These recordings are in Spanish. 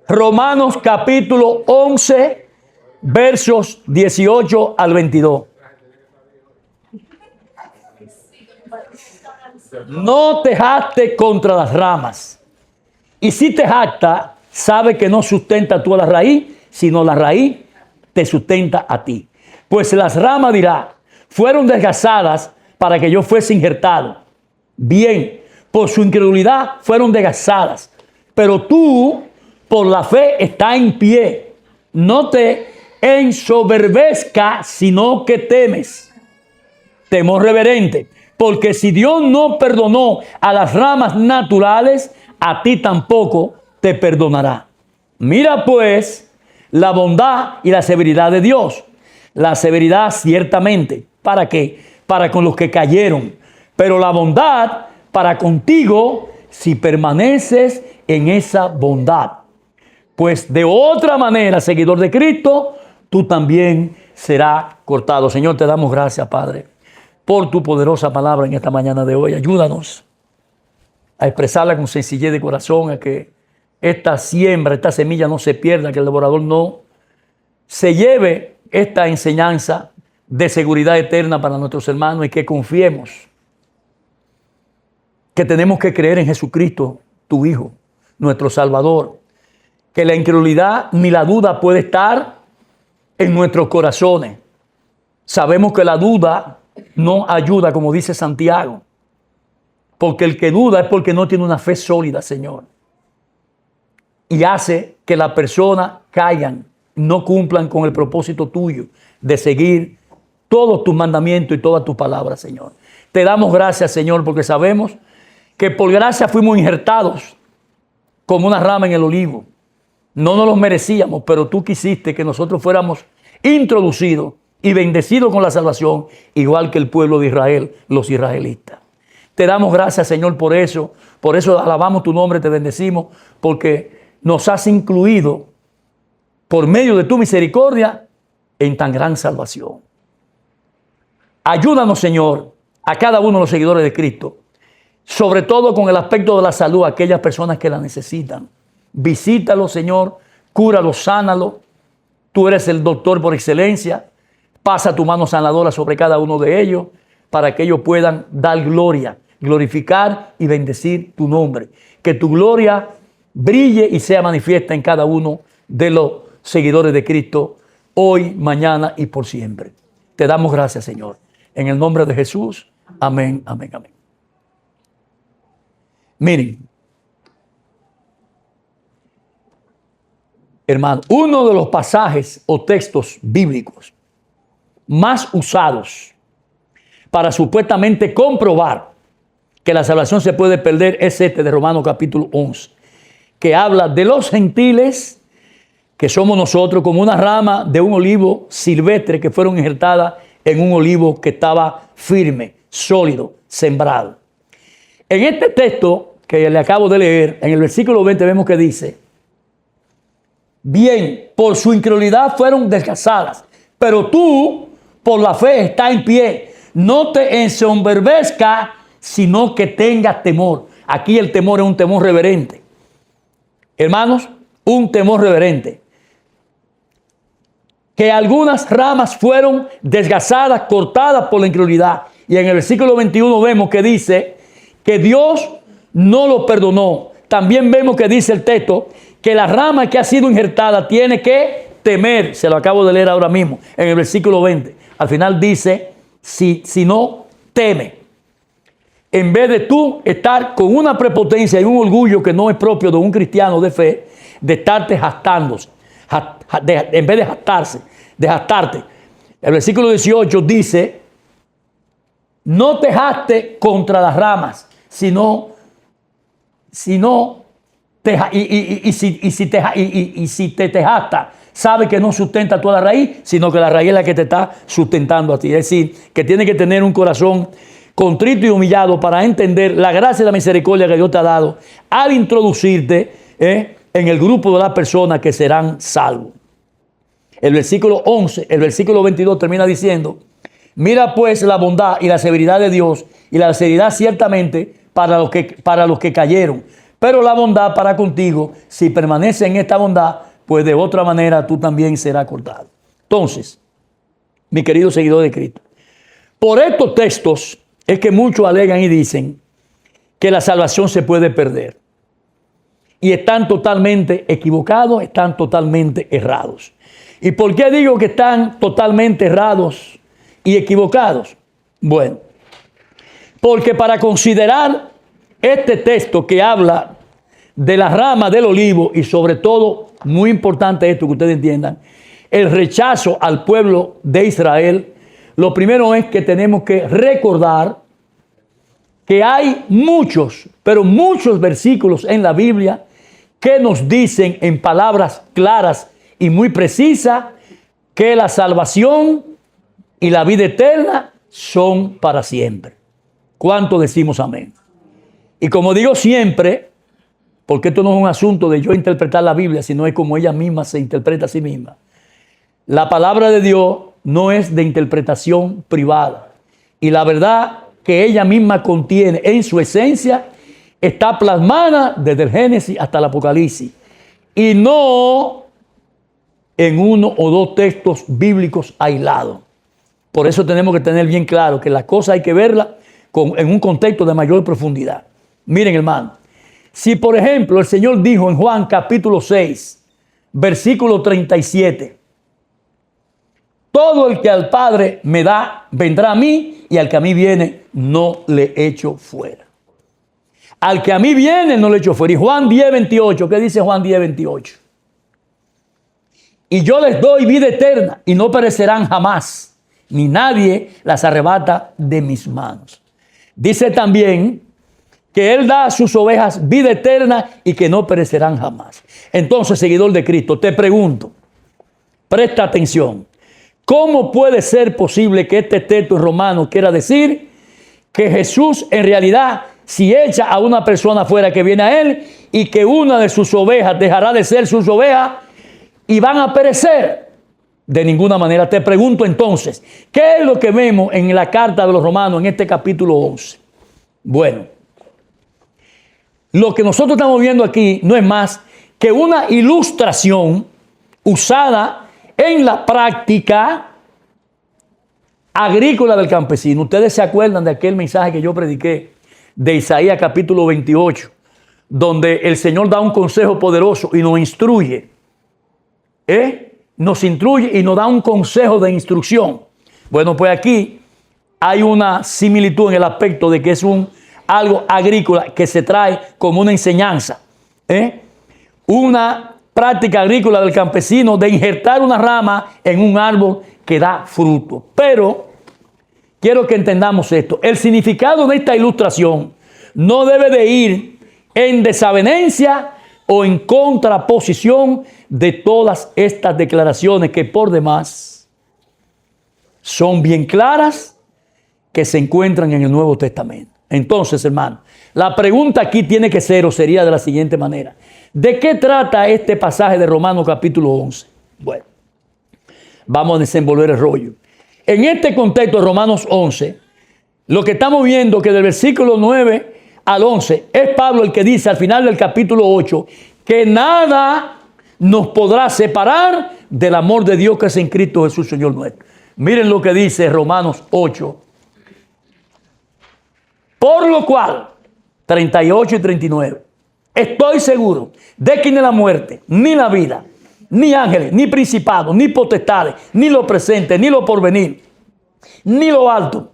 Romanos capítulo 11, versos 18 al 22. No te jactes contra las ramas. Y si te jactas, sabe que no sustenta tú a la raíz, sino la raíz te sustenta a ti. Pues las ramas dirá, fueron desgazadas para que yo fuese injertado. Bien, por su incredulidad fueron desgazadas. Pero tú, por la fe, estás en pie. No te ensoberbezcas, sino que temes. Temor reverente. Porque si Dios no perdonó a las ramas naturales, a ti tampoco te perdonará. Mira pues la bondad y la severidad de Dios. La severidad ciertamente, ¿para qué? Para con los que cayeron. Pero la bondad para contigo si permaneces en esa bondad. Pues de otra manera, seguidor de Cristo, tú también serás cortado. Señor, te damos gracias, Padre, por tu poderosa palabra en esta mañana de hoy. Ayúdanos a expresarla con sencillez de corazón, a que esta siembra, esta semilla no se pierda, que el devorador no se lleve esta enseñanza de seguridad eterna para nuestros hermanos, y que confiemos que tenemos que creer en Jesucristo, tu Hijo, nuestro Salvador, que la incredulidad ni la duda puede estar en nuestros corazones. Sabemos que la duda no ayuda, como dice Santiago, porque el que duda es porque no tiene una fe sólida, Señor, y hace que las personas caigan, no cumplan con el propósito tuyo de seguir todos tus mandamientos y todas tus palabras, Señor. Te damos gracias, Señor, porque sabemos que por gracia fuimos injertados como una rama en el olivo. No nos los merecíamos, pero tú quisiste que nosotros fuéramos introducidos y bendecidos con la salvación, igual que el pueblo de Israel, los israelitas. Te damos gracias, Señor, por eso alabamos tu nombre, te bendecimos, porque nos has incluido por medio de tu misericordia en tan gran salvación. Ayúdanos, Señor, a cada uno de los seguidores de Cristo, sobre todo con el aspecto de la salud, a aquellas personas que la necesitan. Visítalos, Señor, cúralos, sánalos. Tú eres el doctor por excelencia. Pasa tu mano sanadora sobre cada uno de ellos para que ellos puedan dar gloria, glorificar y bendecir tu nombre. Que tu gloria brille y sea manifiesta en cada uno de los seguidores de Cristo, hoy, mañana y por siempre. Te damos gracias, Señor. En el nombre de Jesús. Amén, amén, amén. Miren, hermano, uno de los pasajes o textos bíblicos más usados para supuestamente comprobar que la salvación se puede perder es este de Romanos capítulo 11, que habla de los gentiles, que somos nosotros, como una rama de un olivo silvestre que fueron injertadas en un olivo que estaba firme, sólido, sembrado. En este texto que le acabo de leer, en el versículo 20 vemos que dice: bien, por su incredulidad fueron desgazadas, pero tú por la fe estás en pie. No te ensoberbezcas, sino que tengas temor. Aquí el temor es un temor reverente. Hermanos, un temor reverente. Que algunas ramas fueron desgazadas, cortadas por la incredulidad. Y en el versículo 21 vemos que dice que Dios no lo perdonó. También vemos que dice el texto que la rama que ha sido injertada tiene que temer. Se lo acabo de leer ahora mismo en el versículo 20. Al final dice, si no, teme. En vez de tú estar con una prepotencia y un orgullo que no es propio de un cristiano de fe, de estarte jactándose, en vez de jactarte. El versículo 18 dice: no te jactes contra las ramas, sino si te jactas, sabe que no sustenta toda la raíz, sino que la raíz es la que te está sustentando a ti. Es decir, que tienes que tener un corazón contrito y humillado para entender la gracia y la misericordia que Dios te ha dado al introducirte en el grupo de las personas que serán salvos. El versículo 11, el versículo 22 termina diciendo: mira pues la bondad y la severidad de Dios, y la severidad ciertamente para los que cayeron, Pero la bondad para contigo, si permanece en esta bondad, pues de otra manera tú también serás cortado. Entonces, mi querido seguidor de Cristo, por estos textos es que muchos alegan y dicen que la salvación se puede perder. Y están totalmente equivocados, están totalmente errados. ¿Y por qué digo que están totalmente errados y equivocados? Bueno, porque para considerar este texto que habla de la rama del olivo y sobre todo, muy importante esto que ustedes entiendan, el rechazo al pueblo de Israel, lo primero es que tenemos que recordar que hay muchos, pero muchos versículos en la Biblia que nos dicen en palabras claras y muy precisas que la salvación y la vida eterna son para siempre. ¿Cuánto decimos amén? Y como digo siempre, porque esto no es un asunto de yo interpretar la Biblia, sino es como ella misma se interpreta a sí misma. La palabra de Dios no es de interpretación privada. Y la verdad que ella misma contiene en su esencia está plasmada desde el Génesis hasta el Apocalipsis. Y no en uno o dos textos bíblicos aislados. Por eso tenemos que tener bien claro que las cosas hay que verlas en un contexto de mayor profundidad. Miren, hermano, si por ejemplo el Señor dijo en Juan capítulo 6, versículo 37, todo el que al Padre me da, vendrá a mí, y al que a mí viene, no le echo fuera. Al que a mí viene, no le echo fuera. Y Juan 10, 28, ¿qué dice Juan 10, 28? Y yo les doy vida eterna, y no perecerán jamás, ni nadie las arrebata de mis manos. Dice también que Él da a sus ovejas vida eterna y que no perecerán jamás. Entonces, seguidor de Cristo, te pregunto, presta atención. ¿Cómo puede ser posible que este texto en Romanos quiera decir que Jesús en realidad, si echa a una persona fuera que viene a Él y que una de sus ovejas dejará de ser sus ovejas y van a perecer? De ninguna manera. Te pregunto entonces, ¿qué es lo que vemos en la carta de los Romanos en este capítulo 11? Bueno, lo que nosotros estamos viendo aquí no es más que una ilustración usada en la práctica agrícola del campesino. Ustedes se acuerdan de aquel mensaje que yo prediqué de Isaías capítulo 28, donde el Señor da un consejo poderoso y nos instruye. Nos instruye y nos da un consejo de instrucción. Bueno, pues aquí hay una similitud en el aspecto de que es algo agrícola que se trae como una enseñanza. Una práctica agrícola del campesino de injertar una rama en un árbol que da fruto. Pero quiero que entendamos esto. El significado de esta ilustración no debe de ir en desavenencia o en contraposición de todas estas declaraciones que por demás son bien claras, que se encuentran en el Nuevo Testamento. Entonces, hermano, la pregunta aquí tiene que ser o sería de la siguiente manera. ¿De qué trata este pasaje de Romanos capítulo 11? Bueno, vamos a desenvolver el rollo. En este contexto de Romanos 11, lo que estamos viendo que del versículo 9 al 11 es Pablo el que dice al final del capítulo 8 que nada nos podrá separar del amor de Dios que es en Cristo Jesús, Señor nuestro. Miren lo que dice Romanos 8. Por lo cual, 38 y 39, estoy seguro de que ni la muerte, ni la vida, ni ángeles, ni principados, ni potestades, ni lo presente, ni lo porvenir, ni lo alto,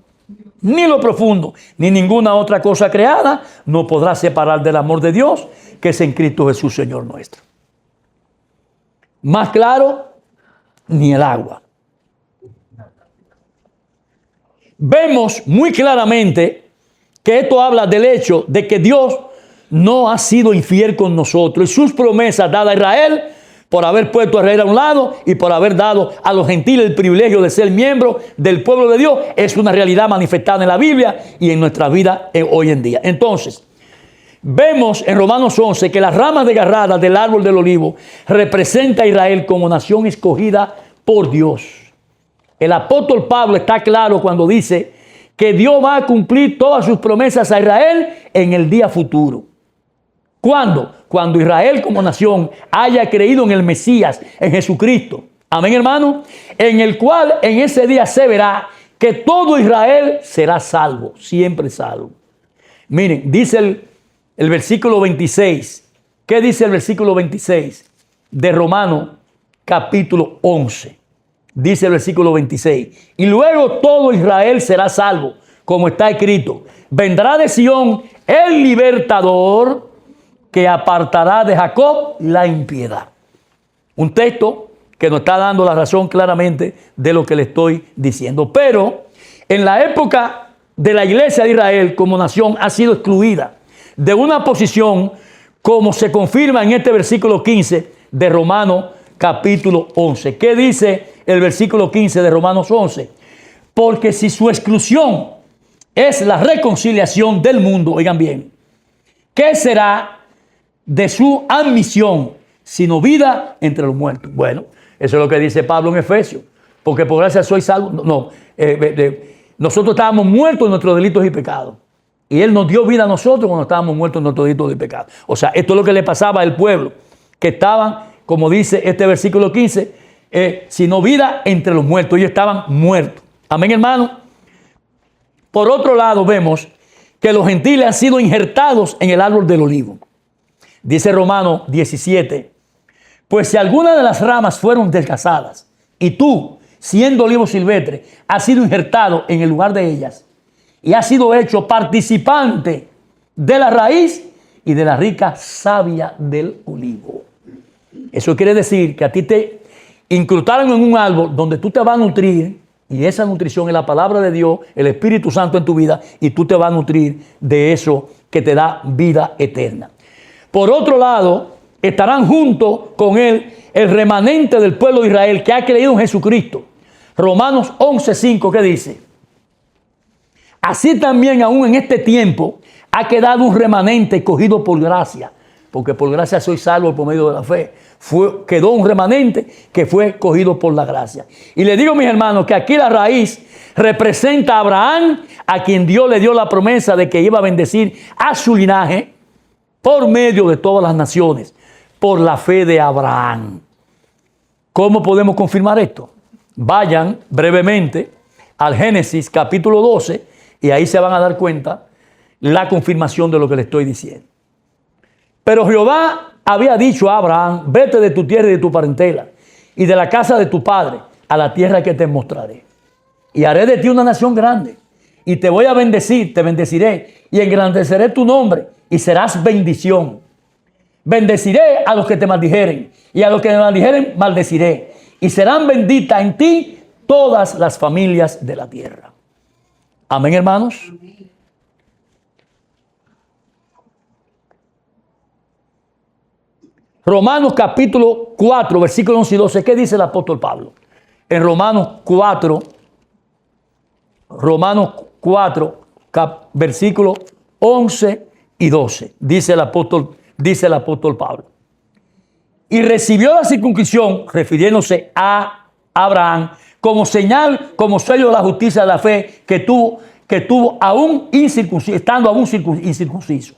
ni lo profundo, ni ninguna otra cosa creada nos podrá separar del amor de Dios que es en Cristo Jesús, Señor nuestro. Más claro, ni el agua. Vemos muy claramente que esto habla del hecho de que Dios no ha sido infiel con nosotros y sus promesas dadas a Israel por haber puesto a Israel a un lado y por haber dado a los gentiles el privilegio de ser miembros del pueblo de Dios es una realidad manifestada en la Biblia y en nuestra vida hoy en día. Entonces, vemos en Romanos 11 que las ramas desgarradas del árbol del olivo representa a Israel como nación escogida por Dios. El apóstol Pablo está claro cuando dice que Dios va a cumplir todas sus promesas a Israel en el día futuro. ¿Cuándo? Cuando Israel como nación haya creído en el Mesías, en Jesucristo. Amén, hermano. En el cual en ese día se verá que todo Israel será salvo, siempre salvo. Miren, dice el versículo 26. ¿Qué dice el versículo 26 de Romanos capítulo 11? Dice el versículo 26. Y luego todo Israel será salvo, como está escrito. Vendrá de Sión el libertador que apartará de Jacob la impiedad. Un texto que nos está dando la razón claramente de lo que le estoy diciendo. Pero en la época de la iglesia de Israel como nación ha sido excluida de una posición como se confirma en este versículo 15 de Romanos capítulo 11. ¿Qué dice el versículo 15 de Romanos 11? Porque si su exclusión es la reconciliación del mundo, oigan bien, ¿qué será de su admisión sino vida entre los muertos? Bueno, eso es lo que dice Pablo en Efesios. Porque por gracia soy salvo. Nosotros estábamos muertos en nuestros delitos y pecados. Y Él nos dio vida a nosotros cuando estábamos muertos en nuestros delitos y pecados. O sea, esto es lo que le pasaba al pueblo, que estaban, como dice este versículo 15, sino vida entre los muertos. Ellos estaban muertos. Amén, hermano. Por otro lado, vemos que los gentiles han sido injertados en el árbol del olivo. Dice Romanos 17, pues si alguna de las ramas fueron desgazadas y tú, siendo olivo silvestre, has sido injertado en el lugar de ellas y has sido hecho participante de la raíz y de la rica savia del olivo. Eso quiere decir que a ti te incrustaron en un árbol donde tú te vas a nutrir, y esa nutrición es la palabra de Dios, el Espíritu Santo en tu vida, y tú te vas a nutrir de eso que te da vida eterna. Por otro lado, estarán junto con él el remanente del pueblo de Israel que ha creído en Jesucristo. Romanos 11:5, ¿qué dice? Así también aún en este tiempo ha quedado un remanente cogido por gracia, porque por gracia soy salvo por medio de la fe. Quedó un remanente que fue cogido por la gracia. Y le digo, mis hermanos, que aquí la raíz representa a Abraham, a quien Dios le dio la promesa de que iba a bendecir a su linaje por medio de todas las naciones, por la fe de Abraham. ¿Cómo podemos confirmar esto? Vayan brevemente al Génesis capítulo 12 y ahí se van a dar cuenta la confirmación de lo que le estoy diciendo. Pero Jehová había dicho a Abraham, vete de tu tierra y de tu parentela y de la casa de tu padre a la tierra que te mostraré. Y haré de ti una nación grande y te voy a bendecir, te bendeciré y engrandeceré tu nombre y serás bendición. Bendeciré a los que te maldijeren y a los que me maldijeren maldeciré. Y serán benditas en ti todas las familias de la tierra. Amén, hermanos. Amén. Romanos capítulo 4, versículos 11 y 12. ¿Qué dice el apóstol Pablo? En Romanos 4, versículos 11 y 12. Dice el apóstol Pablo. Y recibió la circuncisión, refiriéndose a Abraham, como señal, como sello de la justicia de la fe que tuvo aún incircunciso, estando aún incircunciso,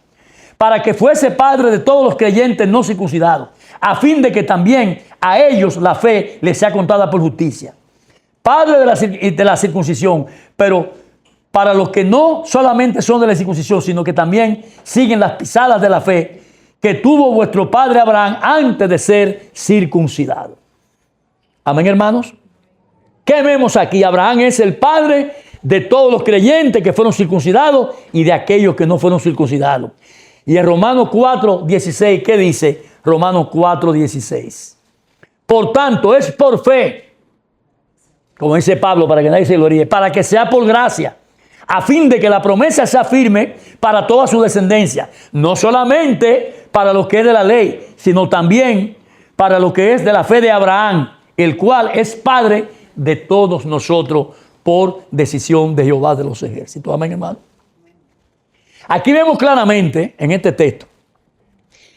para que fuese padre de todos los creyentes no circuncidados, a fin de que también a ellos la fe les sea contada por justicia. Padre de la circuncisión, pero para los que no solamente son de la circuncisión, sino que también siguen las pisadas de la fe que tuvo vuestro padre Abraham antes de ser circuncidado. Amén, hermanos. ¿Qué vemos aquí? Abraham es el padre de todos los creyentes que fueron circuncidados y de aquellos que no fueron circuncidados. Y en Romanos 4:16, ¿qué dice? Romanos 4:16. Por tanto, es por fe, como dice Pablo, para que nadie se gloríe, para que sea por gracia, a fin de que la promesa sea firme para toda su descendencia, no solamente para lo que es de la ley, sino también para lo que es de la fe de Abraham, el cual es padre de todos nosotros por decisión de Jehová de los ejércitos. Amén, hermano. Aquí vemos claramente en este texto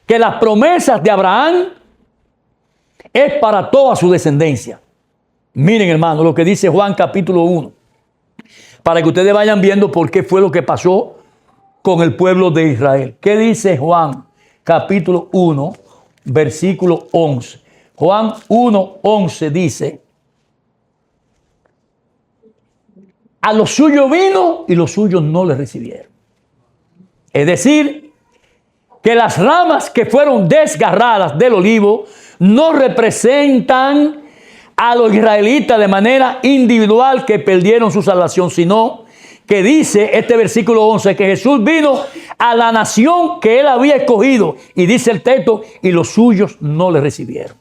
que las promesas de Abraham es para toda su descendencia. Miren, hermano, lo que dice Juan capítulo 1, para que ustedes vayan viendo por qué fue lo que pasó con el pueblo de Israel. ¿Qué dice Juan capítulo 1, versículo 11. Juan 1, 11 dice: a los suyos vino y los suyos no le recibieron. Es decir, que las ramas que fueron desgarradas del olivo no representan a los israelitas de manera individual que perdieron su salvación, sino que dice este versículo 11 que Jesús vino a la nación que él había escogido, y dice el texto, y los suyos no le recibieron.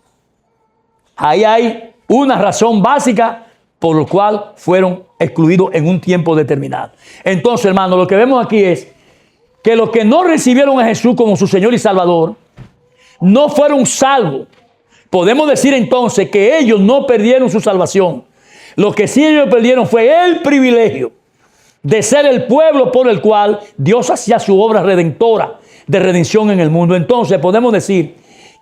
Ahí hay una razón básica por la cual fueron excluidos en un tiempo determinado. Entonces, hermano, lo que vemos aquí es que los que no recibieron a Jesús como su Señor y Salvador no fueron salvos. Podemos decir entonces que ellos no perdieron su salvación. Lo que sí ellos perdieron fue el privilegio de ser el pueblo por el cual Dios hacía su obra redentora de redención en el mundo. Entonces podemos decir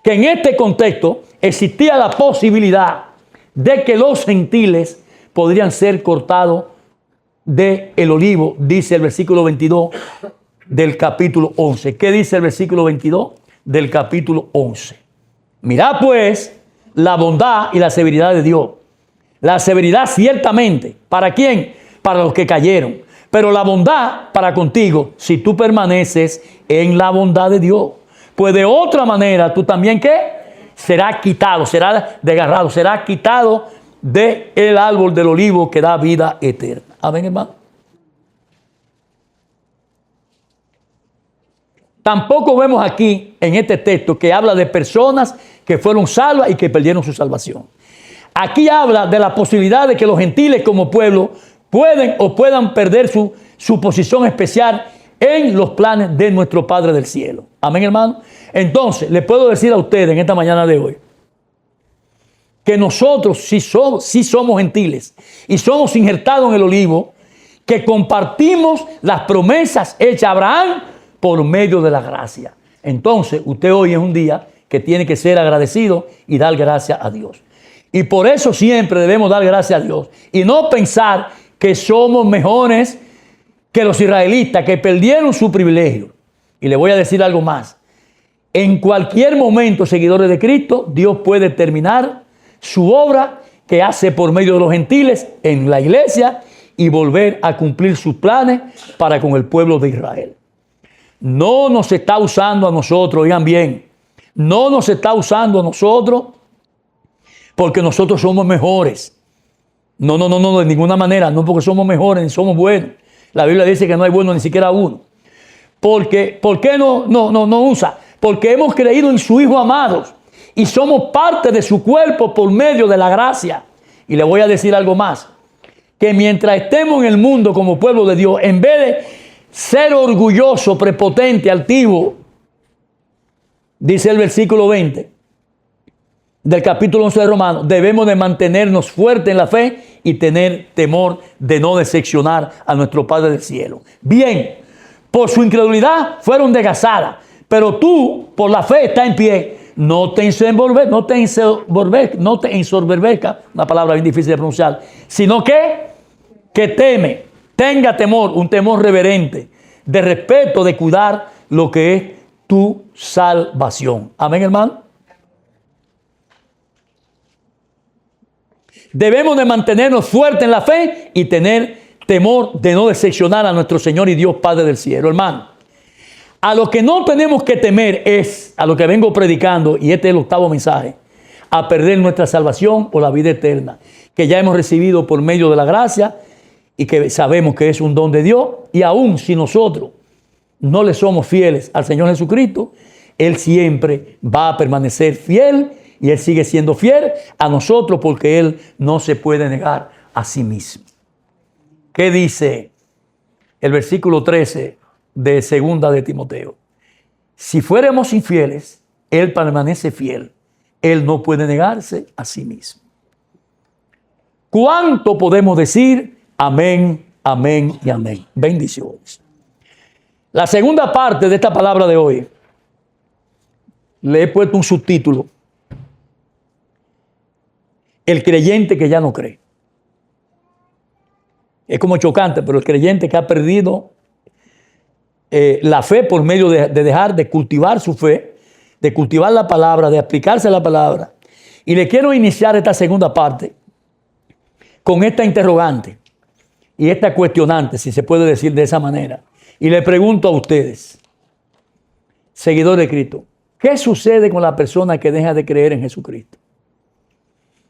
que en este contexto existía la posibilidad de que los gentiles podrían ser cortados del olivo, dice el versículo 22 del capítulo 11. ¿Qué dice el versículo 22 del capítulo 11? Mirad pues la bondad y la severidad de Dios. La severidad ciertamente, ¿para quién? Para los que cayeron. Pero la bondad para contigo, si tú permaneces en la bondad de Dios. Pues de otra manera, tú también, ¿qué? Serás quitado, serás desgarrado, serás quitado del árbol del olivo que da vida eterna. Amén, hermano. Tampoco vemos aquí en este texto que habla de personas que fueron salvas y que perdieron su salvación. Aquí habla de la posibilidad de que los gentiles como pueblo puedan perder su posición especial en los planes de nuestro Padre del cielo. Amén, hermano. Entonces, le puedo decir a ustedes en esta mañana de hoy que nosotros sí somos gentiles y somos injertados en el olivo, que compartimos las promesas hechas a Abraham por medio de la gracia. Entonces, usted hoy es un día que tiene que ser agradecido y dar gracias a Dios. Y por eso siempre debemos dar gracias a Dios y no pensar que somos mejores que los israelitas que perdieron su privilegio. Y le voy a decir algo más. En cualquier momento, seguidores de Cristo, Dios puede terminar su obra que hace por medio de los gentiles en la iglesia y volver a cumplir sus planes para con el pueblo de Israel. No nos está usando a nosotros, oigan bien, no nos está usando a nosotros porque nosotros somos mejores. No, de ninguna manera, no porque somos mejores ni somos buenos. La Biblia dice que no hay bueno ni siquiera uno. ¿Por qué no usa? Porque hemos creído en su Hijo amado y somos parte de su cuerpo por medio de la gracia. Y le voy a decir algo más, que mientras estemos en el mundo como pueblo de Dios, en vez de ser orgulloso, prepotente, altivo, dice el versículo 20 del capítulo 11 de Romanos, debemos de mantenernos fuertes en la fe y tener temor de no decepcionar a nuestro Padre del cielo. Bien, por su incredulidad fueron desgastadas, pero tú, por la fe, estás en pie. No te ensoberbezca, una palabra bien difícil de pronunciar, sino que teme, tenga temor, un temor reverente, de respeto, de cuidar lo que es tu salvación. Amén, hermano. Debemos de mantenernos fuertes en la fe y tener temor de no decepcionar a nuestro Señor y Dios Padre del cielo. Hermano, a lo que no tenemos que temer es a lo que vengo predicando, y este es el octavo mensaje, a perder nuestra salvación o la vida eterna, que ya hemos recibido por medio de la gracia y que sabemos que es un don de Dios. Y aún si nosotros no le somos fieles al Señor Jesucristo, Él siempre va a permanecer fiel. Y Él sigue siendo fiel a nosotros porque Él no se puede negar a sí mismo. ¿Qué dice el versículo 13 de segunda de Timoteo? Si fuéramos infieles, Él permanece fiel. Él no puede negarse a sí mismo. ¿Cuánto podemos decir? Amén, amén y amén. Bendiciones. La segunda parte de esta palabra de hoy, le he puesto un subtítulo. El creyente que ya no cree. Es como chocante, pero el creyente que ha perdido la fe por medio de dejar de cultivar su fe de cultivar la palabra, de aplicarse a la palabra. Y le quiero iniciar esta segunda parte con esta interrogante y esta cuestionante, si se puede decir de esa manera. Y le pregunto a ustedes, seguidores de Cristo, ¿qué sucede con la persona que deja de creer en Jesucristo?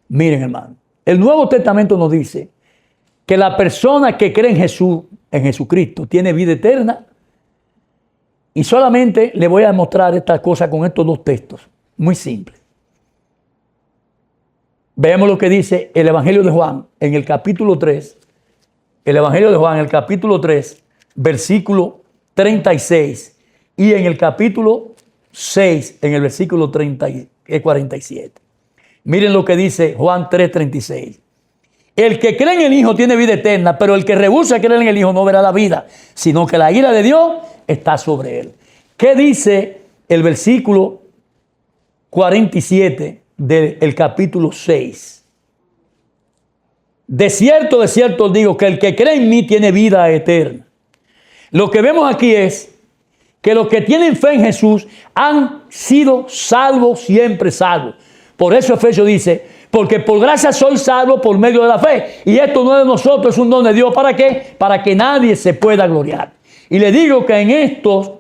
Miren, hermano, el Nuevo Testamento nos dice que la persona que cree en Jesús, en Jesucristo, tiene vida eterna. Y solamente le voy a mostrar esta cosa con estos dos textos, muy simples. Veamos lo que dice el Evangelio de Juan en el capítulo 3. El Evangelio de Juan, en el capítulo 3, versículo 36. Y en el capítulo 6, en el versículo 47. Miren lo que dice Juan 3:36. El que cree en el Hijo tiene vida eterna, pero el que rehúsa creer en el Hijo no verá la vida, sino que la ira de Dios está sobre él. ¿Qué dice el versículo 47 del capítulo 6? De cierto os digo que el que cree en mí tiene vida eterna. Lo que vemos aquí es que los que tienen fe en Jesús han sido salvos, siempre salvos. Por eso Efesios dice, porque por gracia soy salvo por medio de la fe. Y esto no es de nosotros, es un don de Dios. ¿Para qué? Para que nadie se pueda gloriar. Y le digo que en estos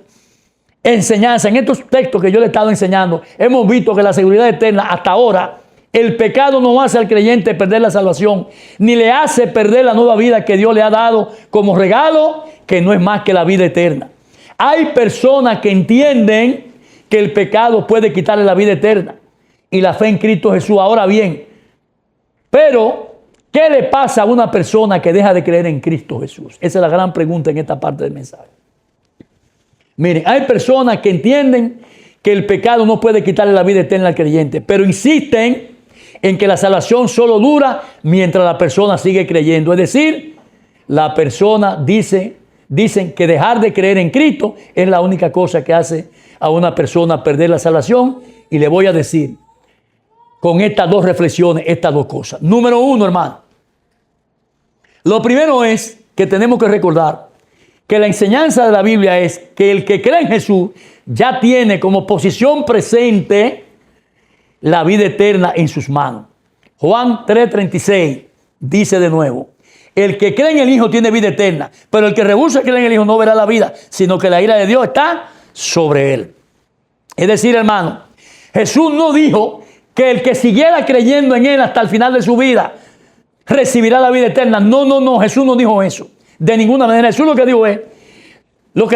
enseñanzas, en estos textos que yo le he estado enseñando, hemos visto que la seguridad eterna hasta ahora, el pecado no hace al creyente perder la salvación, ni le hace perder la nueva vida que Dios le ha dado como regalo, que no es más que la vida eterna. Hay personas que entienden que el pecado puede quitarle la vida eterna y la fe en Cristo Jesús. Ahora bien, pero ¿qué le pasa a una persona que deja de creer en Cristo Jesús? Esa es la gran pregunta en esta parte del mensaje. Miren, hay personas que entienden que el pecado no puede quitarle la vida eterna al creyente, pero insisten en que la salvación solo dura mientras la persona sigue creyendo. Es decir, la persona dicen que dejar de creer en Cristo es la única cosa que hace a una persona perder la salvación. Y le voy a decir con estas dos reflexiones, estas dos cosas. Número uno, hermano. Lo primero es que tenemos que recordar que la enseñanza de la Biblia es que el que cree en Jesús ya tiene como posición presente la vida eterna en sus manos. Juan 3:36 dice de nuevo, el que cree en el Hijo tiene vida eterna, pero el que rehúsa creer en el Hijo no verá la vida, sino que la ira de Dios está sobre él. Es decir, hermano, Jesús no dijo que el que siguiera creyendo en él hasta el final de su vida recibirá la vida eterna. No, Jesús no dijo eso. De ninguna manera. Jesús lo que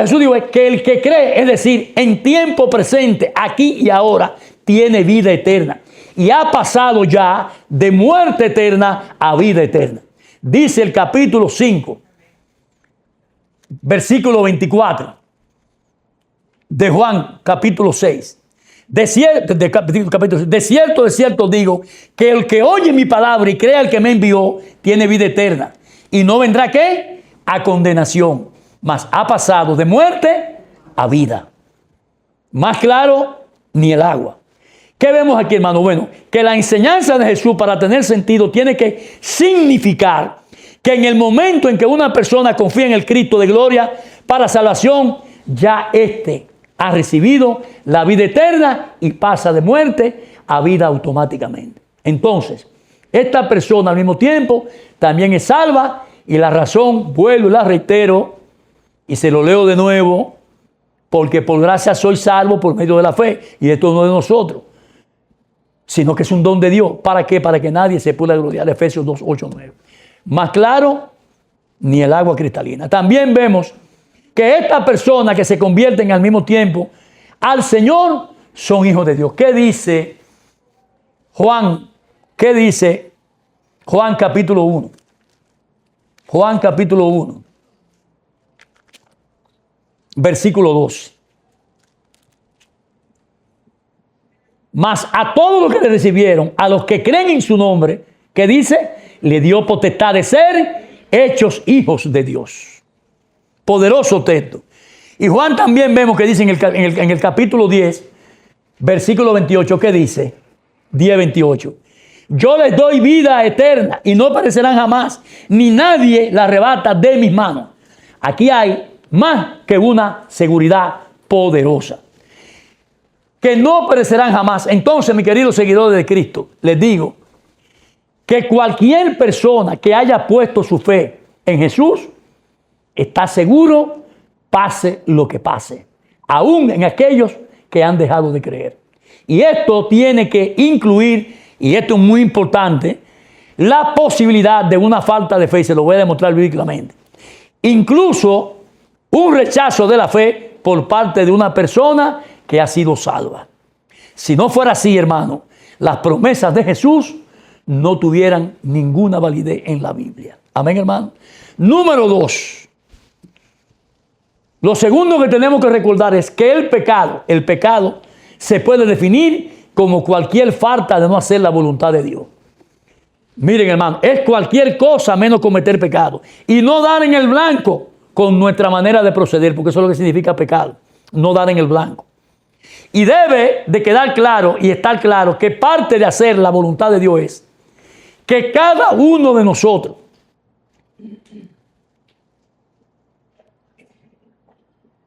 Jesús dijo es que el que cree, es decir, en tiempo presente, aquí y ahora, tiene vida eterna. Y ha pasado ya de muerte eterna a vida eterna. Dice el capítulo 5, versículo 24 de Juan, capítulo 6. De cierto digo que el que oye mi palabra y crea al que me envió tiene vida eterna y no vendrá ¿qué? A condenación, mas ha pasado de muerte a vida. Más claro ni el agua. ¿Qué vemos aquí, hermano? Bueno, que la enseñanza de Jesús, para tener sentido, tiene que significar que en el momento en que una persona confía en el Cristo de gloria para salvación, ya ha recibido la vida eterna y pasa de muerte a vida automáticamente. Entonces, esta persona al mismo tiempo también es salva, y la razón, vuelvo y la reitero, y se lo leo de nuevo, porque por gracia soy salvo por medio de la fe, y esto no es de nosotros, sino que es un don de Dios. ¿Para qué? Para que nadie se pueda gloriar. Efesios 2, 8, 9. Más claro, ni el agua cristalina. También vemos que estas personas que se convierten al mismo tiempo al Señor son hijos de Dios. ¿Qué dice Juan? ¿Qué dice Juan capítulo 1? Juan capítulo 1, versículo 2. Mas a todos los que le recibieron, a los que creen en su nombre, ¿qué dice? Le dio potestad de ser hechos hijos de Dios. Poderoso texto. Y Juan también vemos que dice en el capítulo 10, versículo 28, ¿qué dice? 10, 28. Yo les doy vida eterna y no perecerán jamás, ni nadie la arrebata de mis manos. Aquí hay más que una seguridad poderosa. que no perecerán jamás. Entonces, mis queridos seguidores de Cristo, les digo que cualquier persona que haya puesto su fe en Jesús está seguro, pase lo que pase, aún en aquellos que han dejado de creer. Y esto tiene que incluir, y esto es muy importante, la posibilidad de una falta de fe, y se lo voy a demostrar bíblicamente. Incluso un rechazo de la fe por parte de una persona que ha sido salva. Si no fuera así, hermano, las promesas de Jesús no tuvieran ninguna validez en la Biblia. Amén, hermano. Número 2. Lo segundo que tenemos que recordar es que el pecado se puede definir como cualquier falta de no hacer la voluntad de Dios. Miren, hermano, es cualquier cosa menos cometer pecado y no dar en el blanco con nuestra manera de proceder, porque eso es lo que significa pecado, no dar en el blanco. Y debe de quedar claro y estar claro que parte de hacer la voluntad de Dios es que cada uno de nosotros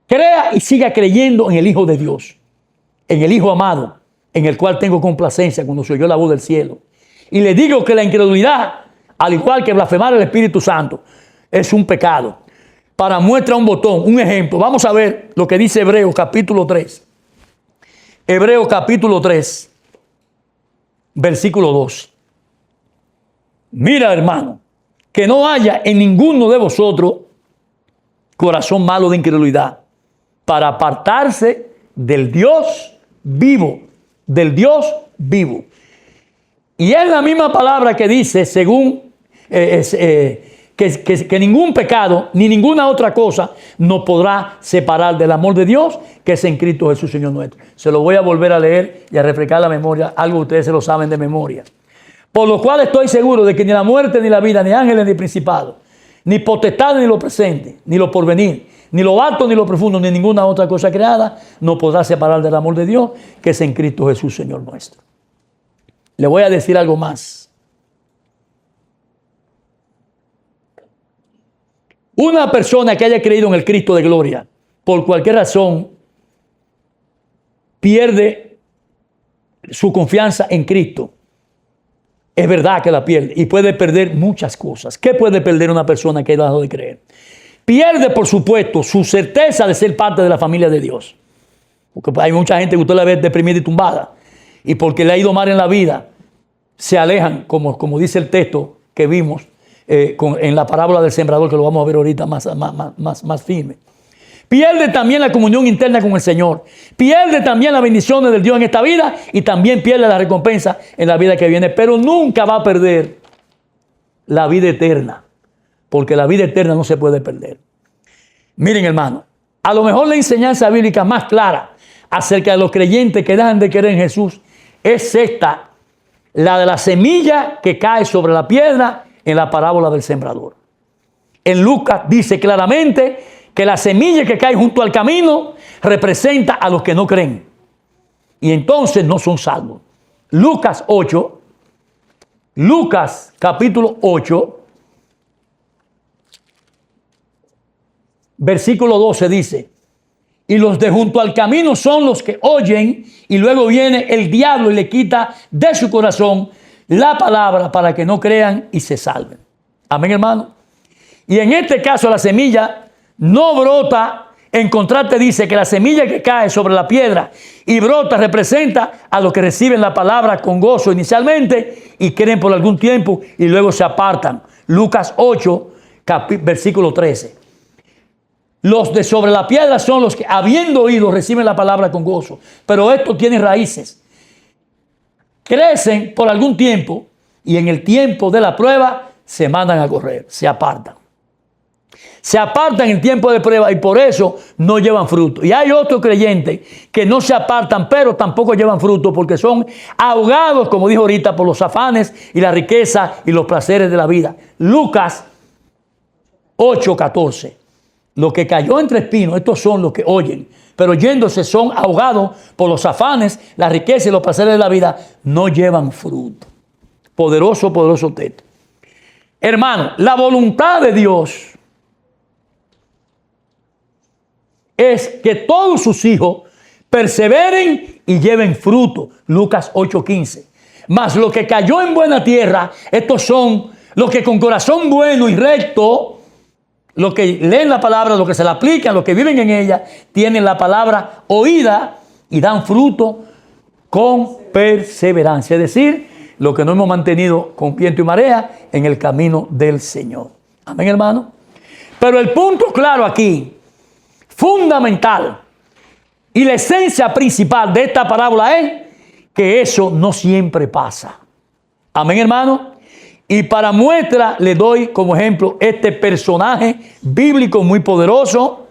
crea y siga creyendo en el Hijo de Dios, en el Hijo amado, en el cual tengo complacencia cuando se oyó la voz del cielo. Y le digo que la incredulidad, al igual que blasfemar al Espíritu Santo, es un pecado. Para muestra un botón, un ejemplo. Vamos a ver lo que dice Hebreos capítulo 3. Hebreos capítulo 3, versículo 2. Mira, hermano, que no haya en ninguno de vosotros corazón malo de incredulidad, para apartarse del Dios vivo, Y es la misma palabra que dice, según que ningún pecado ni ninguna otra cosa nos podrá separar del amor de Dios que es en Cristo Jesús, Señor nuestro. Se lo voy a volver a leer y a refrescar la memoria, algo que ustedes se lo saben de memoria. Por lo cual estoy seguro de que ni la muerte, ni la vida, ni ángeles, ni principados, ni potestades, ni lo presente, ni lo porvenir, ni lo alto, ni lo profundo, ni ninguna otra cosa creada nos podrá separar del amor de Dios que es en Cristo Jesús, Señor nuestro. Le voy a decir algo más. Una persona que haya creído en el Cristo de gloria, por cualquier razón, pierde su confianza en Cristo. Es verdad que la pierde y puede perder muchas cosas. ¿Qué puede perder una persona que ha dejado de creer? Pierde, por supuesto, su certeza de ser parte de la familia de Dios. Porque hay mucha gente que usted la ve deprimida y tumbada. Y porque le ha ido mal en la vida, se alejan, como dice el texto que vimos en la parábola del sembrador, que lo vamos a ver ahorita más firme. Pierde también la comunión interna con el Señor. Pierde también las bendiciones del Dios en esta vida y también pierde la recompensa en la vida que viene. Pero nunca va a perder la vida eterna, porque la vida eterna no se puede perder. Miren, hermano, a lo mejor la enseñanza bíblica más clara acerca de los creyentes que dejan de creer en Jesús es esta, la de la semilla que cae sobre la piedra en la parábola del sembrador. En Lucas dice claramente que la semilla que cae junto al camino representa a los que no creen y entonces no son salvos. Lucas capítulo 8, versículo 12 dice: y los de junto al camino son los que oyen y luego viene el diablo y le quita de su corazón la palabra para que no crean y se salven. Amén, hermano. Y en este caso la semilla no brota. En contraste dice que la semilla que cae sobre la piedra y brota representa a los que reciben la palabra con gozo inicialmente y creen por algún tiempo y luego se apartan. Lucas 8, versículo 13. Los de sobre la piedra son los que, habiendo oído, reciben la palabra con gozo. Pero esto tiene raíces. Crecen por algún tiempo y en el tiempo de la prueba se mandan a correr, se apartan. Se apartan en tiempo de prueba y por eso no llevan fruto. Y hay otros creyentes que no se apartan, pero tampoco llevan fruto porque son ahogados, como dijo ahorita, por los afanes y la riqueza y los placeres de la vida. Lucas 8:14. Lo que cayó entre espinos, estos son los que oyen, pero yéndose son ahogados por los afanes, la riqueza y los placeres de la vida, no llevan fruto. Poderoso texto. Hermano, la voluntad de Dios es que todos sus hijos perseveren y lleven fruto. Lucas 8:15. Mas lo que cayó en buena tierra, estos son los que con corazón bueno y recto, los que leen la palabra, los que se la aplican, los que viven en ella, tienen la palabra oída y dan fruto con perseverancia. Es decir, lo que no hemos mantenido con viento y marea en el camino del Señor. Amén, hermano. Pero el punto claro aquí, fundamental, y la esencia principal de esta parábola es que eso no siempre pasa. Amén, hermano. Y para muestra le doy como ejemplo este personaje bíblico muy poderoso,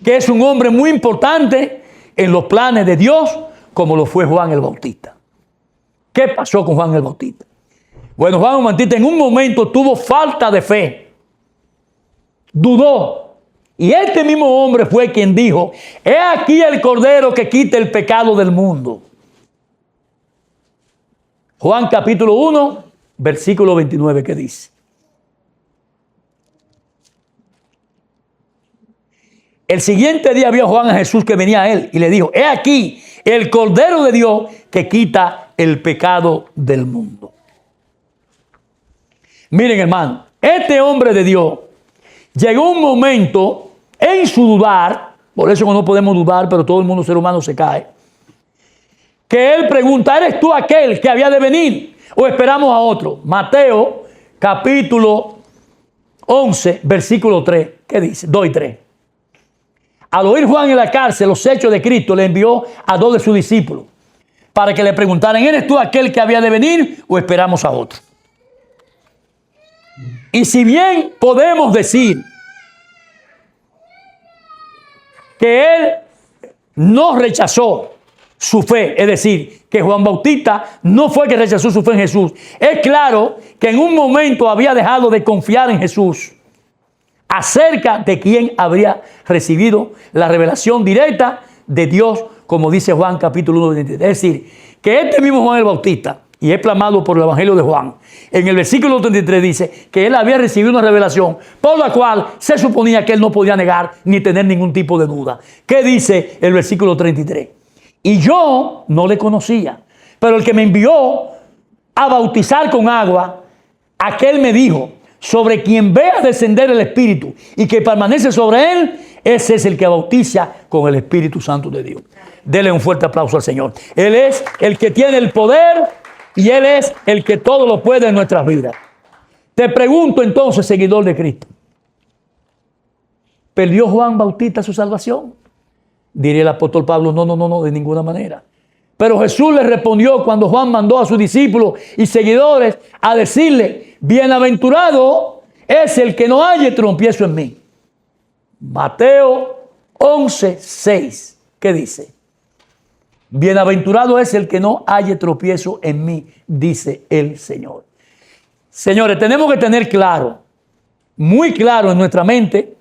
que es un hombre muy importante en los planes de Dios, como lo fue Juan el Bautista. ¿Qué pasó con Juan el Bautista? Bueno, Juan el Bautista en un momento tuvo falta de fe, dudó. Y este mismo hombre fue quien dijo: he aquí el Cordero que quita el pecado del mundo. Juan capítulo 1, versículo 29, ¿qué dice? El siguiente día vio Juan a Jesús que venía a él y le dijo: he aquí el Cordero de Dios que quita el pecado del mundo. Miren, hermano, este hombre de Dios llegó un momento en su dudar, por eso no podemos dudar, pero todo el mundo ser humano se cae, que él pregunta: ¿eres tú aquel que había de venir o esperamos a otro? Mateo capítulo 11, versículo 3, ¿qué dice? 2 y 3. Al oír Juan en la cárcel los hechos de Cristo, le envió a 2 de sus discípulos para que le preguntaran: ¿eres tú aquel que había de venir o esperamos a otro? Y si bien podemos decir que él no rechazó su fe, es decir, que Juan Bautista no fue que rechazó su fe en Jesús, es claro que en un momento había dejado de confiar en Jesús acerca de quién habría recibido la revelación directa de Dios, como dice Juan capítulo 1, 23. Es decir, que este mismo Juan el Bautista, y es plasmado por el Evangelio de Juan, en el versículo 33 dice que él había recibido una revelación por la cual se suponía que él no podía negar ni tener ningún tipo de duda. ¿Qué dice el versículo 33? Y yo no le conocía, pero el que me envió a bautizar con agua, aquel me dijo: sobre quien vea descender el Espíritu y que permanece sobre él, ese es el que bautiza con el Espíritu Santo de Dios. Dele un fuerte aplauso al Señor. Él es el que tiene el poder y Él es el que todo lo puede en nuestras vidas. Te pregunto entonces, seguidor de Cristo, ¿perdió Juan Bautista su salvación? Diría el apóstol Pablo: no, de ninguna manera. Pero Jesús le respondió cuando Juan mandó a sus discípulos y seguidores a decirle: bienaventurado es el que no halle tropiezo en mí. Mateo 11, 6. ¿Qué dice? Bienaventurado es el que no halle tropiezo en mí, dice el Señor. Señores, tenemos que tener claro, muy claro en nuestra mente,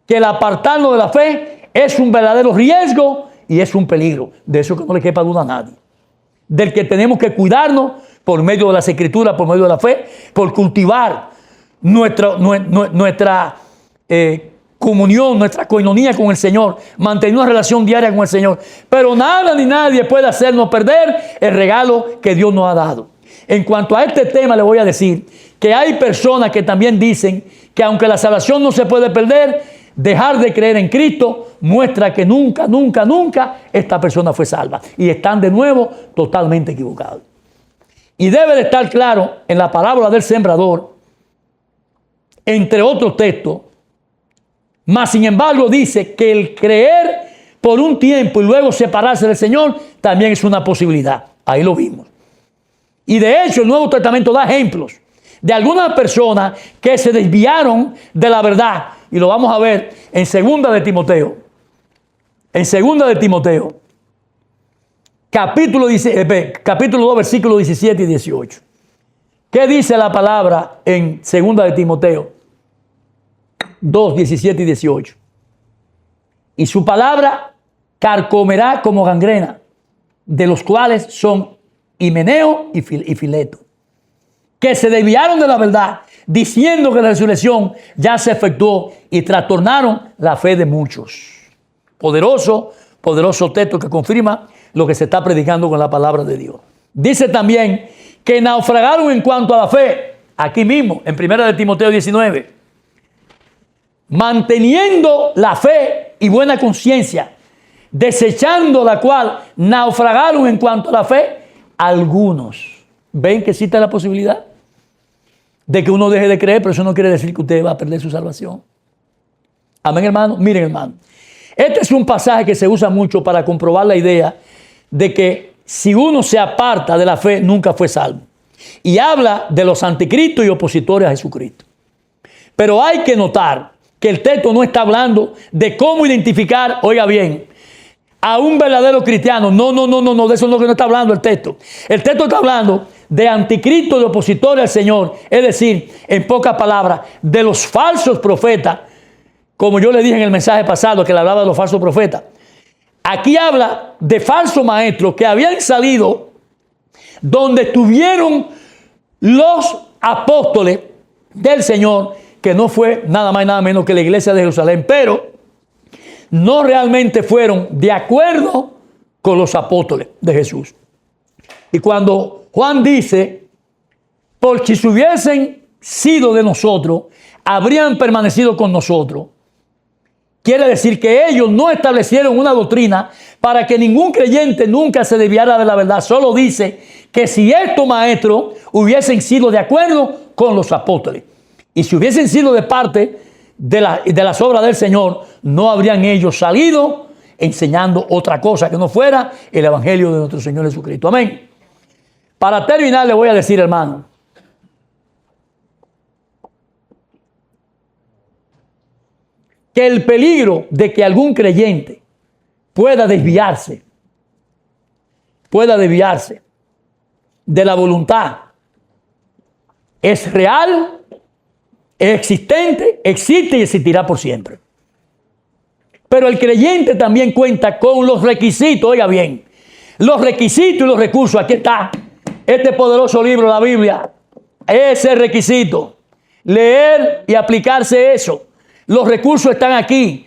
que el apartarnos de la fe es un verdadero riesgo y es un peligro. De eso que no le quepa duda a nadie. Del que tenemos que cuidarnos por medio de las Escrituras, por medio de la fe, por cultivar nuestra comunión, nuestra coinonía con el Señor, mantener una relación diaria con el Señor. Pero nada ni nadie puede hacernos perder el regalo que Dios nos ha dado. En cuanto a este tema, le voy a decir que hay personas que también dicen que aunque la salvación no se puede perder, dejar de creer en Cristo muestra que nunca esta persona fue salva. Y están de nuevo totalmente equivocados. Y debe de estar claro en la parábola del sembrador, entre otros textos, mas sin embargo dice que el creer por un tiempo y luego separarse del Señor también es una posibilidad. Ahí lo vimos. Y de hecho el Nuevo Testamento da ejemplos de algunas personas que se desviaron de la verdad. Y lo vamos a ver en 2 de Timoteo. En 2 de Timoteo, capítulo 2, versículos 17 y 18. ¿Qué dice la palabra en 2 de Timoteo 2, 17 y 18? Y su palabra carcomerá como gangrena, de los cuales son Himeneo y Fileto, que se desviaron de la verdad, diciendo que la resurrección ya se efectuó y trastornaron la fe de muchos. Poderoso Poderoso texto que confirma lo que se está predicando con la palabra de Dios. Dice también que naufragaron en cuanto a la fe, aquí mismo, en 1 de Timoteo 19, manteniendo la fe y buena conciencia, desechando la cual naufragaron en cuanto a la fe algunos. ¿Ven que existe la posibilidad de que uno deje de creer? Pero eso no quiere decir que usted va a perder su salvación. Amén, hermano. Miren, hermano, este es un pasaje que se usa mucho para comprobar la idea de que si uno se aparta de la fe, nunca fue salvo. Y habla de los anticristos y opositores a Jesucristo. Pero hay que notar que el texto no está hablando de cómo identificar, oiga bien, a un verdadero cristiano. No, de eso no está hablando el texto. El texto está hablando de anticristos y opositores al Señor. Es decir, en pocas palabras, de los falsos profetas, como yo le dije en el mensaje pasado que le hablaba de los falsos profetas. Aquí habla de falsos maestros que habían salido donde estuvieron los apóstoles del Señor, que no fue nada más y nada menos que la iglesia de Jerusalén, pero no realmente fueron de acuerdo con los apóstoles de Jesús. Y cuando Juan dice, por si se hubiesen sido de nosotros, habrían permanecido con nosotros, quiere decir que ellos no establecieron una doctrina para que ningún creyente nunca se desviara de la verdad. Solo dice que si estos maestros hubiesen sido de acuerdo con los apóstoles, y si hubiesen sido de parte de las obras del Señor, no habrían ellos salido enseñando otra cosa que no fuera el evangelio de nuestro Señor Jesucristo. Amén. Para terminar, le voy a decir, hermano, que el peligro de que algún creyente pueda desviarse de la voluntad es real, es existente, existe y existirá por siempre. Pero el creyente también cuenta con los requisitos, oiga bien, los requisitos y los recursos. Aquí está este poderoso libro, la Biblia. Ese requisito, leer y aplicarse eso. Los recursos están aquí,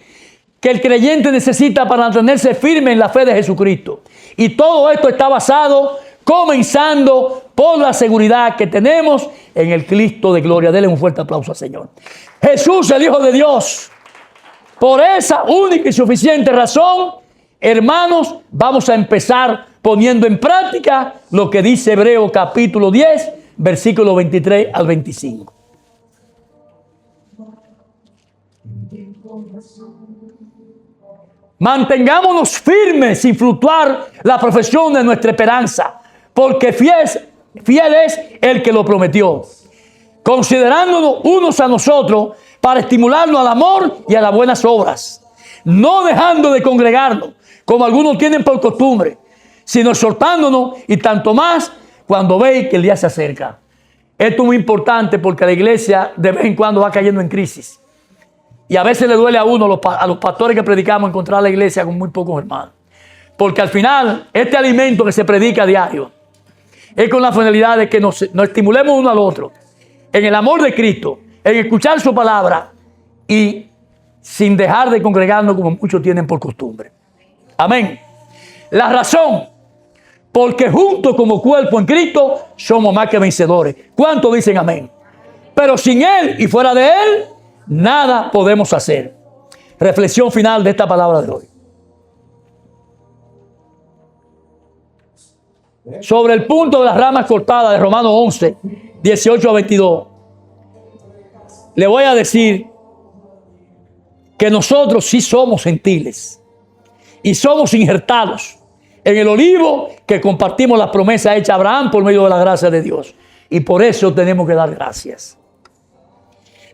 que el creyente necesita para mantenerse firme en la fe de Jesucristo. Y todo esto está basado, comenzando por la seguridad que tenemos en el Cristo de gloria. Denle un fuerte aplauso al Señor. Jesús, el Hijo de Dios. Por esa única y suficiente razón, hermanos, vamos a empezar poniendo en práctica lo que dice Hebreos capítulo 10, versículo 23 al 25. Mantengámonos firmes sin fluctuar la profesión de nuestra esperanza, porque fiel es el que lo prometió, considerándonos unos a nosotros para estimularnos al amor y a las buenas obras, no dejando de congregarnos, como algunos tienen por costumbre, sino exhortándonos, y tanto más cuando veis que el día se acerca. Esto es muy importante porque la iglesia de vez en cuando va cayendo en crisis. Y a veces le duele a uno, a los pastores que predicamos, encontrar la iglesia con muy pocos hermanos. Porque al final, este alimento que se predica a diario es con la finalidad de que nos estimulemos uno al otro en el amor de Cristo, en escuchar su palabra y sin dejar de congregarnos como muchos tienen por costumbre. Amén. La razón, porque juntos como cuerpo en Cristo somos más que vencedores. ¿Cuántos dicen amén? Pero sin Él y fuera de Él, nada podemos hacer. Reflexión final de esta palabra de hoy. Sobre el punto de las ramas cortadas de Romanos 11, 18 a 22. Le voy a decir que nosotros sí somos gentiles y somos injertados en el olivo que compartimos la promesa hecha a Abraham por medio de la gracia de Dios. Y por eso tenemos que dar gracias.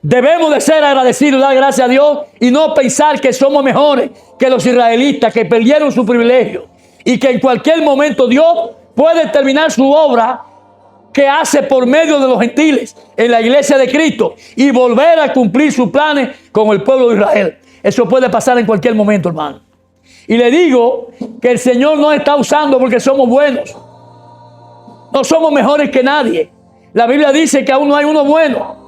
Debemos de ser agradecidos y dar gracias a Dios y no pensar que somos mejores que los israelitas que perdieron su privilegio y que en cualquier momento Dios puede terminar su obra que hace por medio de los gentiles en la iglesia de Cristo y volver a cumplir sus planes con el pueblo de Israel. Eso puede pasar en cualquier momento, hermano. Y le digo que el Señor nos está usando porque somos buenos. No somos mejores que nadie. La Biblia dice que aún no hay uno bueno.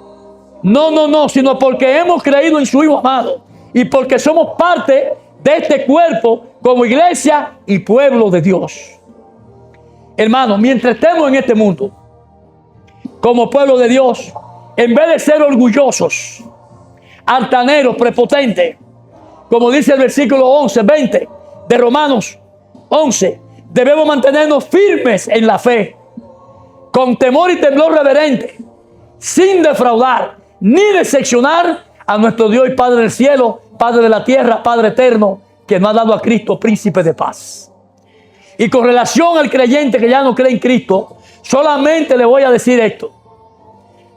No, sino porque hemos creído en su Hijo amado y porque somos parte de este cuerpo como iglesia y pueblo de Dios. Hermanos, mientras estemos en este mundo, como pueblo de Dios, en vez de ser orgullosos, altaneros, prepotentes, como dice el versículo 11, 20 de Romanos 11, debemos mantenernos firmes en la fe, con temor y temblor reverente, sin defraudar ni decepcionar a nuestro Dios y Padre del cielo, Padre de la tierra, Padre eterno, que nos ha dado a Cristo, príncipe de paz. Y con relación al creyente que ya no cree en Cristo, solamente le voy a decir esto.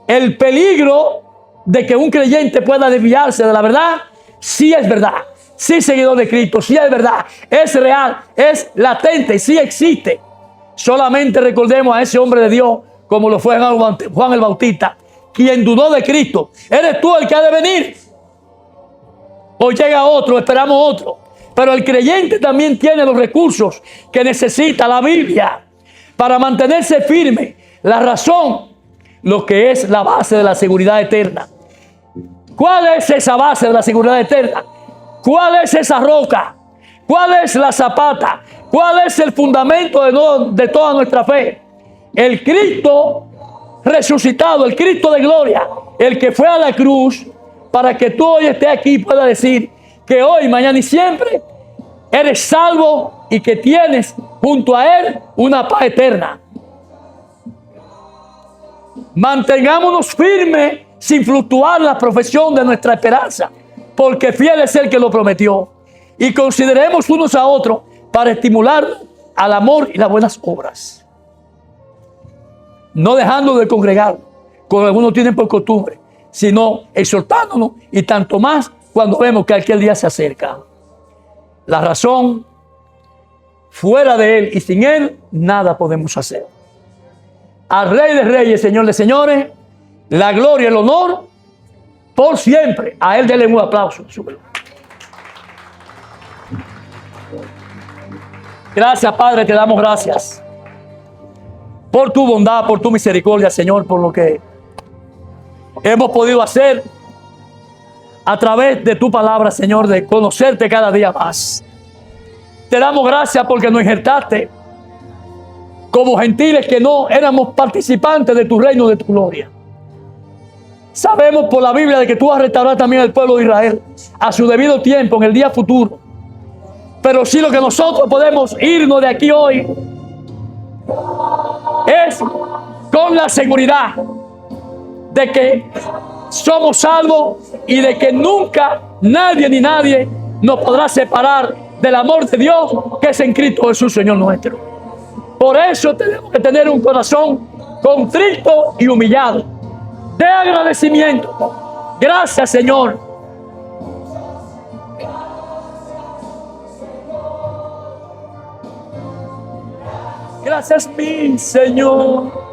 El peligro de que un creyente pueda desviarse de la verdad, sí es verdad. Sí, seguidor de Cristo, sí es verdad. Es real, es latente, sí existe. Solamente recordemos a ese hombre de Dios, como lo fue Juan el Bautista, quien dudó de Cristo. ¿Eres tú el que ha de venir? O llega otro, esperamos otro. Pero el creyente también tiene los recursos que necesita la Biblia para mantenerse firme. La razón, lo que es la base de la seguridad eterna. ¿Cuál es esa base de la seguridad eterna? ¿Cuál es esa roca? ¿Cuál es la zapata? ¿Cuál es el fundamento de toda nuestra fe? El Cristo resucitado, el Cristo de gloria, el que fue a la cruz para que tú hoy estés aquí y puedas decir que hoy, mañana y siempre eres salvo y que tienes junto a Él una paz eterna. Mantengámonos firmes sin fluctuar la profesión de nuestra esperanza, porque fiel es el que lo prometió. Y consideremos unos a otros para estimular al amor y las buenas obras, no dejando de congregar, como algunos tienen por costumbre, sino exhortándonos, y tanto más cuando vemos que aquel día se acerca. La razón, fuera de Él y sin Él, nada podemos hacer. Al Rey de Reyes, Señor de Señores, la gloria y el honor por siempre. A Él denle un aplauso. Gracias, Padre, te damos gracias por tu bondad, por tu misericordia, Señor, por lo que hemos podido hacer a través de tu palabra, Señor, de conocerte cada día más. Te damos gracias porque nos injertaste como gentiles que no éramos participantes de tu reino, de tu gloria. Sabemos por la Biblia de que tú vas a restaurar también al pueblo de Israel a su debido tiempo, en el día futuro. Pero sí, lo que nosotros podemos irnos de aquí hoy es con la seguridad de que somos salvos y de que nunca nadie ni nadie nos podrá separar del amor de Dios que es en Cristo Jesús, Señor nuestro. Por eso tenemos que tener un corazón contrito y humillado, de agradecimiento. Gracias, Señor. Gracias, mi Señor.